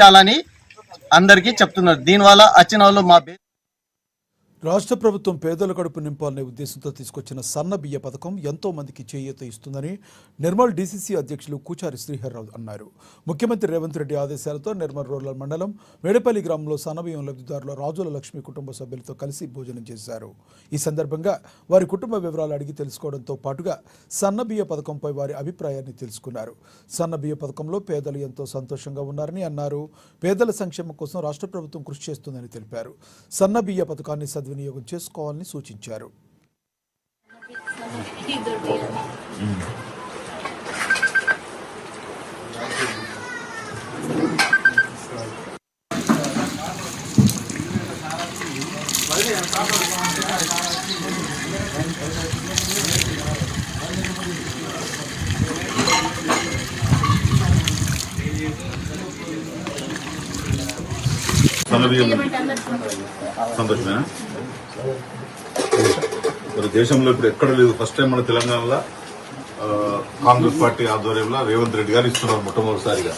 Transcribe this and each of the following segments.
చాలని అందరికీ చెప్తున్నారు. దీనివల్ల వచ్చిన వాళ్ళు మా రాష్ట్ర ప్రభుత్వం పేదల కడుపు నింపాలనే ఉద్దేశంతో తీసుకొచ్చిన సన్న బియ్య పథకం ఎంతో మందికి చేయూత ఇస్తుందని నిర్మల్ డీసీసీ అధ్యక్షులు కూచారి శ్రీహర్రావు అన్నారు. ముఖ్యమంత్రి రేవంత్ రెడ్డి ఆదేశాలతో నిర్మల్ రూరల్ మండలం మేడపల్లి గ్రామంలో సన్నబియ్యం లబ్ధిదారుల రాజుల లక్ష్మి కుటుంబ సభ్యులతో కలిసి భోజనం చేశారు. ఈ సందర్భంగా వారి కుటుంబ వివరాలు అడిగి తెలుసుకోవడంతో పాటుగా సన్నబియ్య పథకంపై వారి అభిప్రాయాన్ని తెలుసుకున్నారు. సన్నబియ్య పథకంలో పేదలు ఎంతో సంతోషంగా ఉన్నారని అన్నారు. పేదల సంక్షేమం కోసం రాష్ట్ర ప్రభుత్వం కృషి చేస్తుందని తెలిపారు. సన్నబియ్య పథకాన్ని వినియోగం చేసుకోవాలని సూచించారు. సంతోషమేనా? మరి దేశంలో ఇప్పుడు ఎక్కడ లేదు, ఫస్ట్ టైం మన తెలంగాణలో కాంగ్రెస్ పార్టీ ఆధ్వర్యంలో రేవంత్ రెడ్డి గారు ఇస్తున్నారు మొట్టమొదటిసారిగా.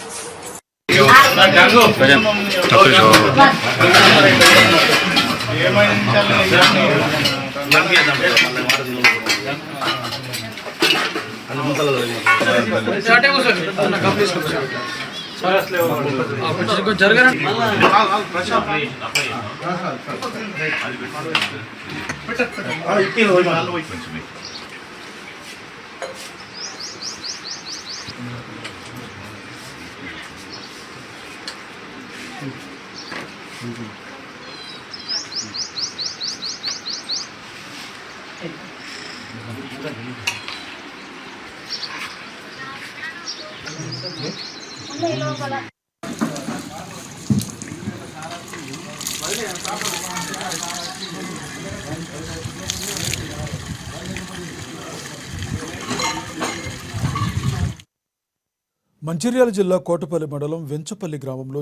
మంచిర్యాల జిల్లా కోటపల్లి మండలం వెంచపల్లి గ్రామంలో